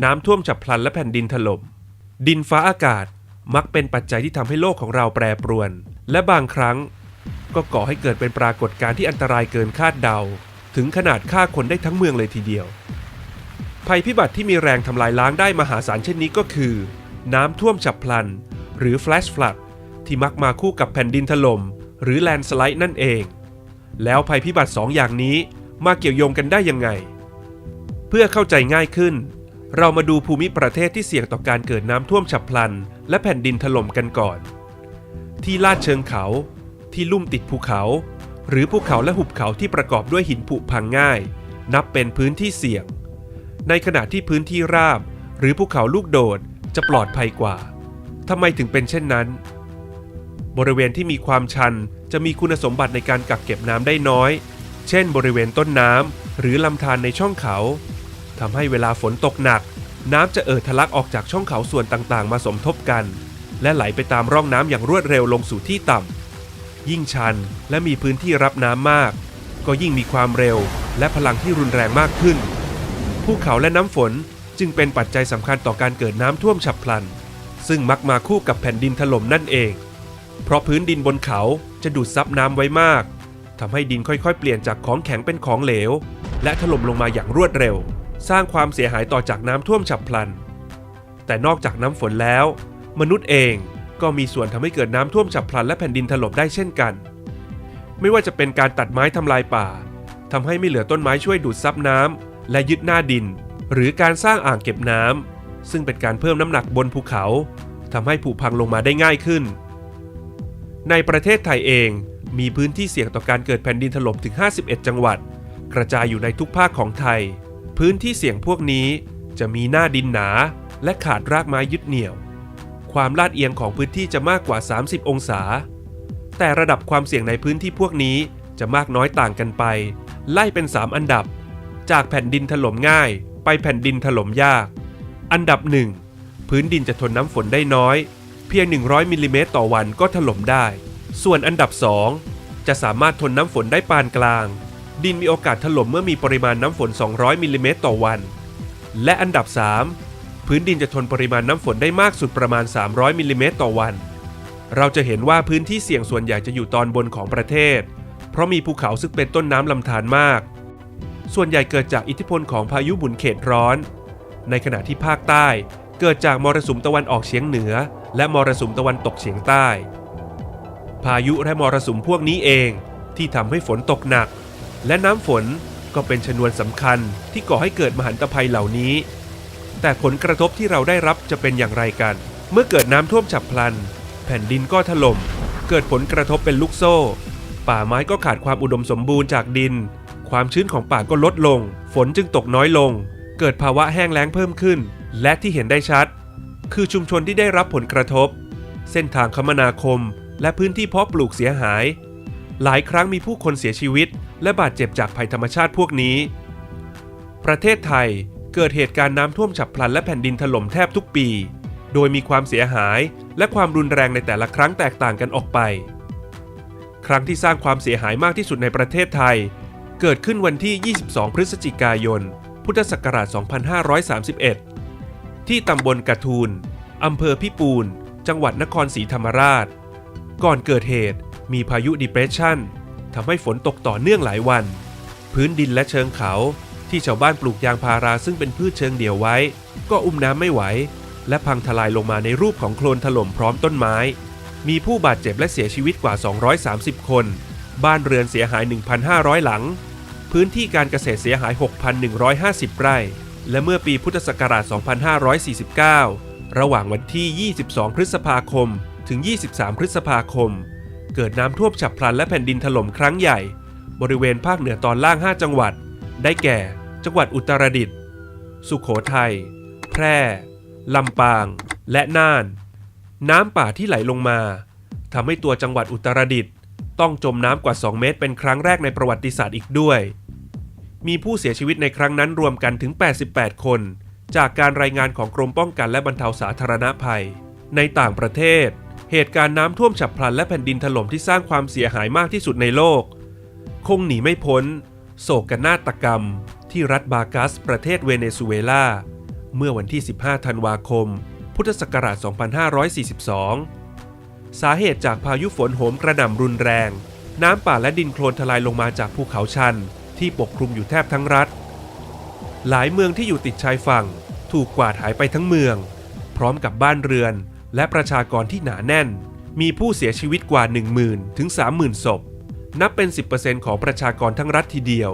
น้ำท่วมฉับพลันและแผ่นดินถล่มดินฟ้าอากาศมักเป็นปัจจัยที่ทำให้โลกของเราแปรปรวนและบางครั้งก็ก่อให้เกิดเป็นปรากฏการณ์ที่อันตรายเกินคาดเดาถึงขนาดฆ่าคนได้ทั้งเมืองเลยทีเดียวภัยพิบัติที่มีแรงทำลายล้างได้มหาศาลเช่นนี้ก็คือน้ำท่วมฉับพลันหรือ Flash Flood ที่มักมาคู่กับแผ่นดินถล่มหรือแลนด์สไลด์นั่นเองแล้วภัยพิบัติ2 อย่างนี้มาเกี่ยวโยงกันได้ยังไงเพื่อเข้าใจง่ายขึ้นเรามาดูภูมิประเทศที่เสี่ยงต่อการเกิดน้ำท่วมฉับพลันและแผ่นดินถล่มกันก่อนที่ลาดเชิงเขาที่ลุ่มติดภูเขาหรือภูเขาและหุบเขาที่ประกอบด้วยหินผุพังง่ายนับเป็นพื้นที่เสี่ยงในขณะที่พื้นที่ราบหรือภูเขาลูกโดดจะปลอดภัยกว่าทำไมถึงเป็นเช่นนั้นบริเวณที่มีความชันจะมีคุณสมบัติในการกักเก็บน้ำได้น้อยเช่นบริเวณต้นน้ำหรือลำธารในช่องเขาทำให้เวลาฝนตกหนักน้ำจะทะลักออกจากช่องเขาส่วนต่างๆมาสมทบกันและไหลไปตามร่องน้ำอย่างรวดเร็วลงสู่ที่ต่ำยิ่งชันและมีพื้นที่รับน้ำมากก็ยิ่งมีความเร็วและพลังที่รุนแรงมากขึ้นภูเขาและน้ำฝนจึงเป็นปัจจัยสำคัญต่อการเกิดน้ำท่วมฉับพลันซึ่งมักมาคู่กับแผ่นดินถล่มนั่นเองเพราะพื้นดินบนเขาจะดูดซับน้ำไว้มากทำให้ดินค่อยๆเปลี่ยนจากของแข็งเป็นของเหลวและถล่มลงมาอย่างรวดเร็วสร้างความเสียหายต่อจากน้ำท่วมฉับพลันแต่นอกจากน้ำฝนแล้วมนุษย์เองก็มีส่วนทำให้เกิดน้ำท่วมฉับพลันและแผ่นดินถล่มได้เช่นกันไม่ว่าจะเป็นการตัดไม้ทำลายป่าทำให้ไม่เหลือต้นไม้ช่วยดูดซับน้ำและยึดหน้าดินหรือการสร้างอ่างเก็บน้ำซึ่งเป็นการเพิ่มน้ำหนักบนภูเขาทำให้ผุพังลงมาได้ง่ายขึ้นในประเทศไทยเองมีพื้นที่เสี่ยงต่อการเกิดแผ่นดินถล่มถึง51จังหวัดกระจายอยู่ในทุกภาคของไทยพื้นที่เสี่ยงพวกนี้จะมีหน้าดินหนาและขาดรากไม้ยึดเหนี่ยวความลาดเอียงของพื้นที่จะมากกว่า30องศาแต่ระดับความเสี่ยงในพื้นที่พวกนี้จะมากน้อยต่างกันไปไล่เป็น3อันดับจากแผ่นดินถล่มง่ายไปแผ่นดินถล่มยากอันดับ1พื้นดินจะทนน้ำฝนได้น้อยเพียง100มิลลิเมตรต่อวันก็ถล่มได้ส่วนอันดับ2จะสามารถทนน้ำฝนได้ปานกลางดินมีโอกาสถล่มเมื่อมีปริมาณน้ำฝน200มิลลิเมตรต่อวันและอันดับ3พื้นดินจะทนปริมาณน้ำฝนได้มากสุดประมาณ300มิลลิเมตรต่อวันเราจะเห็นว่าพื้นที่เสี่ยงส่วนใหญ่จะอยู่ตอนบนของประเทศเพราะมีภูเขาซึ่งเป็นต้นน้ำลำธารมากส่วนใหญ่เกิดจากอิทธิพลของพายุหมุนเขตร้อนในขณะที่ภาคใต้เกิดจากมรสุมตะวันออกเฉียงเหนือและมรสุมตะวันตกเฉียงใต้พายุและมรสุมพวกนี้เองที่ทำให้ฝนตกหนักและน้ำฝนก็เป็นชนวนสำคัญที่ก่อให้เกิดมหันตภัยเหล่านี้แต่ผลกระทบที่เราได้รับจะเป็นอย่างไรกันเมื่อเกิดน้ำท่วมฉับพลันแผ่นดินก็ถล่มเกิดผลกระทบเป็นลูกโซ่ป่าไม้ก็ขาดความอุดมสมบูรณ์จากดินความชื้นของป่าก็ลดลงฝนจึงตกน้อยลงเกิดภาวะแห้งแล้งเพิ่มขึ้นและที่เห็นได้ชัดคือชุมชนที่ได้รับผลกระทบเส้นทางคมนาคมและพื้นที่เพาะปลูกเสียหายหลายครั้งมีผู้คนเสียชีวิตและบาดเจ็บจากภัยธรรมชาติพวกนี้ประเทศไทยเกิดเหตุการณ์น้ำท่วมฉับพลันและแผ่นดินถล่มแทบทุกปีโดยมีความเสียหายและความรุนแรงในแต่ละครั้งแตกต่างกันออกไปครั้งที่สร้างความเสียหายมากที่สุดในประเทศไทยเกิดขึ้นวันที่22พฤศจิกายนพุทธศักราช2531ที่ตำบลกระทูลอำเภอพิปูนจังหวัดนครศรีธรรมราชก่อนเกิดเหตุมีพายุ Depression ทำให้ฝนตกต่อเนื่องหลายวันพื้นดินและเชิงเขาที่ชาวบ้านปลูกยางพาราซึ่งเป็นพืชเชิงเดี่ยวไว้ก็อุ้มน้ำไม่ไหวและพังทลายลงมาในรูปของโคลนถล่มพร้อมต้นไม้มีผู้บาดเจ็บและเสียชีวิตกว่า230คนบ้านเรือนเสียหาย 1,500 หลังพื้นที่การเกษตรเสียหาย 6,150 ไร่และเมื่อปีพุทธศักราช2549ระหว่างวันที่22พฤษภาคมถึง23พฤษภาคมเกิดน้ำท่วมฉับพลันและแผ่นดินถล่มครั้งใหญ่บริเวณภาคเหนือตอนล่าง5จังหวัดได้แก่จังหวัดอุตรดิตถ์สุโขทัยแพร่ลำปางและน่านน้ำป่าที่ไหลลงมาทำให้ตัวจังหวัดอุตรดิตถ์ต้องจมน้ำกว่า2เมตรเป็นครั้งแรกในประวัติศาสตร์อีกด้วยมีผู้เสียชีวิตในครั้งนั้นรวมกันถึง88คนจากการรายงานของกรมป้องกันและบรรเทาสาธารณภัยในต่างประเทศเหตุการณ์น้ำท่วมฉับพลันและแผ่นดินถล่มที่สร้างความเสียหายมากที่สุดในโลกคงหนีไม่พ้นโศกนาฏกรรมที่รัฐบากัสประเทศเวเนซุเอลา เมื่อวันที่ 15 ธันวาคม พุทธศักราช 2542 สาเหตุจากพายุฝนโหมกระหน่ำรุนแรง น้ำป่าและดินโคลนทลายลงมาจากภูเขาชันที่ปกคลุมอยู่แทบทั้งรัฐ หลายเมืองที่อยู่ติดชายฝั่งถูกกวาดหายไปทั้งเมืองพร้อมกับบ้านเรือนและประชากรที่หนาแน่นมีผู้เสียชีวิตกว่า 10,000 ถึง 30,000 ศพนับเป็น 10% ของประชากรทั้งรัฐทีเดียว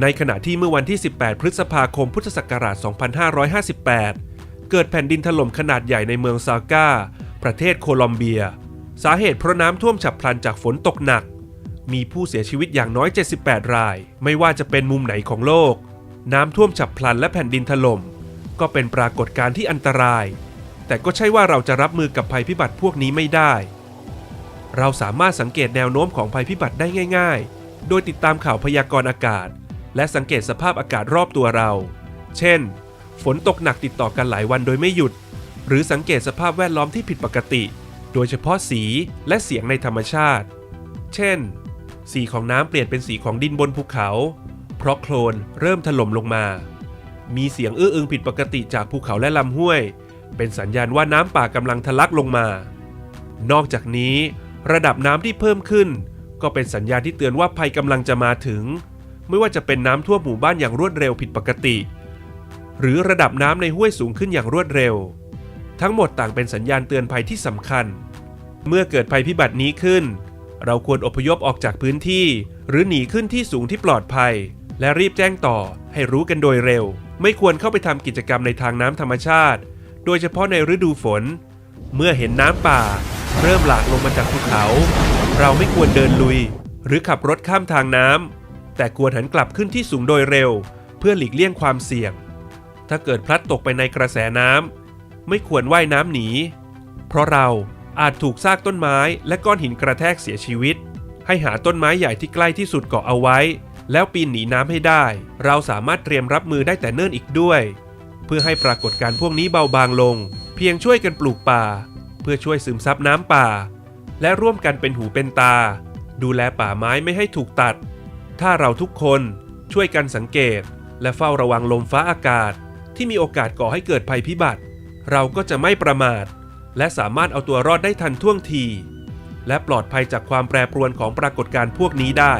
ในขณะที่เมื่อวันที่ 18 พฤษภาคม พุทธศักราช 2558 เกิดแผ่นดินถล่มขนาดใหญ่ในเมืองซาก้าประเทศโคลอมเบียสาเหตุเพราะน้ำท่วมฉับพลันจากฝนตกหนักมีผู้เสียชีวิตอย่างน้อย 78 รายไม่ว่าจะเป็นมุมไหนของโลกน้ำท่วมฉับพลันและแผ่นดินถล่มก็เป็นปรากฏการณ์ที่อันตรายแต่ก็ใช่ว่าเราจะรับมือกับภัยพิบัติพวกนี้ไม่ได้เราสามารถสังเกตแนวโน้มของภัยพิบัติได้ง่ายๆโดยติดตามข่าวพยากรณ์อากาศและสังเกตสภาพอากาศรอบตัวเราเช่นฝนตกหนักติดต่อกันหลายวันโดยไม่หยุดหรือสังเกตสภาพแวดล้อมที่ผิดปกติโดยเฉพาะสีและเสียงในธรรมชาติเช่นสีของน้ำเปลี่ยนเป็นสีของดินบนภูเขาเพราะโคลนเริ่มถล่มลงมามีเสียงอื้ออึงผิดปกติจากภูเขาและลำห้วยเป็นสัญญาณว่าน้ำป่ากำลังทะลักลงมานอกจากนี้ระดับน้ำที่เพิ่มขึ้นก็เป็นสัญญาณที่เตือนว่าภัยกำลังจะมาถึงไม่ว่าจะเป็นน้ำท่วมหมู่บ้านอย่างรวดเร็วผิดปกติหรือระดับน้ำในห้วยสูงขึ้นอย่างรวดเร็วทั้งหมดต่างเป็นสัญญาณเตือนภัยที่สำคัญเมื่อเกิดภัยพิบัตินี้ขึ้นเราควรอพยพออกจากพื้นที่หรือหนีขึ้นที่สูงที่ปลอดภัยและรีบแจ้งต่อให้รู้กันโดยเร็วไม่ควรเข้าไปทำกิจกรรมในทางน้ำธรรมชาติโดยเฉพาะในฤดูฝนเมื่อเห็นน้ำป่าเริ่มหลากลงมาจากภูเขาเราไม่ควรเดินลุยหรือขับรถข้ามทางน้ำแต่ควรหันกลับขึ้นที่สูงโดยเร็วเพื่อหลีกเลี่ยงความเสี่ยงถ้าเกิดพลัดตกไปในกระแสน้ำไม่ควรว่ายน้ำหนีเพราะเราอาจถูกซากต้นไม้และก้อนหินกระแทกเสียชีวิตให้หาต้นไม้ใหญ่ที่ใกล้ที่สุดเกาะเอาไว้แล้วปีนหนีน้ำให้ได้เราสามารถเตรียมรับมือได้แต่เนิ่นอีกด้วยเพื่อให้ปรากฏการณ์พวกนี้เบาบางลงเพียงช่วยกันปลูกป่าเพื่อช่วยซึมซับน้ำป่าและร่วมกันเป็นหูเป็นตาดูแลป่าไม้ไม่ให้ถูกตัดถ้าเราทุกคนช่วยกันสังเกตและเฝ้าระวังลมฟ้าอากาศที่มีโอกาสก่อให้เกิดภัยพิบัติเราก็จะไม่ประมาทและสามารถเอาตัวรอดได้ทันท่วงทีและปลอดภัยจากความแปรปรวนของปรากฏการณ์พวกนี้ได้